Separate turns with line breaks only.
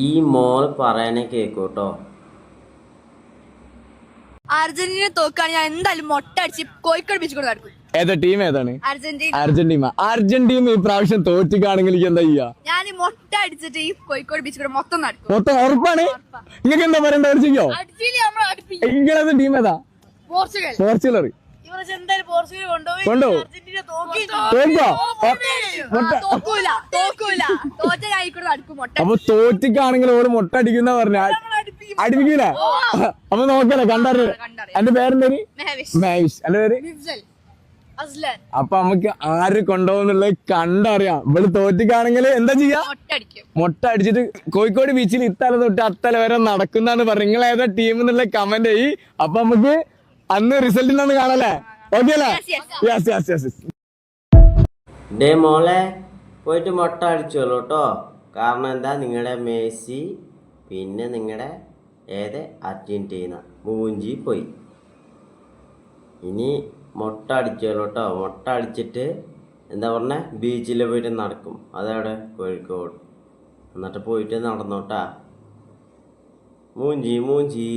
ഈ മോൾ പറയണേ കേക്കൂട്ടോ.
അർജന്റീന തോക്കാണ് ഞാൻ എന്തായാലും മൊട്ട അടിച്ച് കോഴിക്കോട് ബീച്ച് കൂടെ നടക്കും.
ഏതാ ടീം ഏതാണ്?
അർജന്റീന.
അർജന്റീന ഈ പ്രാവശ്യം തോറ്റിക്കാണെങ്കിൽ എന്താ ചെയ്യാ?
ഞാൻ മൊട്ട അടിച്ചിട്ട് ഈ കോഴിക്കോട് ബീച്ച് കൂടെ മൊത്തം നടക്കും.
മൊത്തം ഉറപ്പാണ്? നിങ്ങൾക്ക് എന്താ പറയണ്ട? ചെയ്യോ? നിങ്ങളത് ടീം ഏതാ? പോർച്ചുഗൽ. കൊണ്ടുപോകും. അപ്പൊ തോറ്റിക്കാണെങ്കിൽ ഓള് മൊട്ട അടിക്കുന്ന പറഞ്ഞ അടിപ്പിക്കൂല. അപ്പൊ നോക്കല്ലേ കണ്ടറിയ. എന്റെ പേരെന്തേര്? മഹേഷ്. എന്റെ പേര്? അപ്പൊ നമുക്ക് ആര് കൊണ്ടുപോകുന്നുള്ളത് കണ്ടറിയാം. ഇവിടെ തോറ്റിക്കാണെങ്കിൽ എന്താ ചെയ്യാ? മൊട്ട അടിച്ചിട്ട് കോഴിക്കോട് ബീച്ചിൽ ഇത്തല തൊട്ട് അത്തല വരെ നടക്കുന്നാണ് പറഞ്ഞത്. നിങ്ങൾ ഏതാ ടീം എന്നുള്ള കമന്റ് ചെയ്യ്. അപ്പൊ നമുക്ക് അന്ന് റിസൾട്ടിനൊന്ന് കാണല്ലേ? ഓക്കെ അല്ലേ? Yes yes yes.
ഡേ മോളെ പോയിട്ട് മൊട്ട അടിച്ചോളൂ കേട്ടോ. കാരണം എന്താ, നിങ്ങളുടെ മെസ്സി പിന്നെ നിങ്ങളുടെ അർജന്റീന മൂഞ്ചി പോയി. ഇനി മൊട്ട അടിച്ചോളൂ കേട്ടോ. മൊട്ട അടിച്ചിട്ട് എന്താ പറഞ്ഞ ബീച്ചിൽ പോയിട്ട് നടക്കും. അതവിടെ കോഴിക്കോട്. എന്നിട്ട് പോയിട്ട് നടന്നോട്ടാ. മൂഞ്ചി.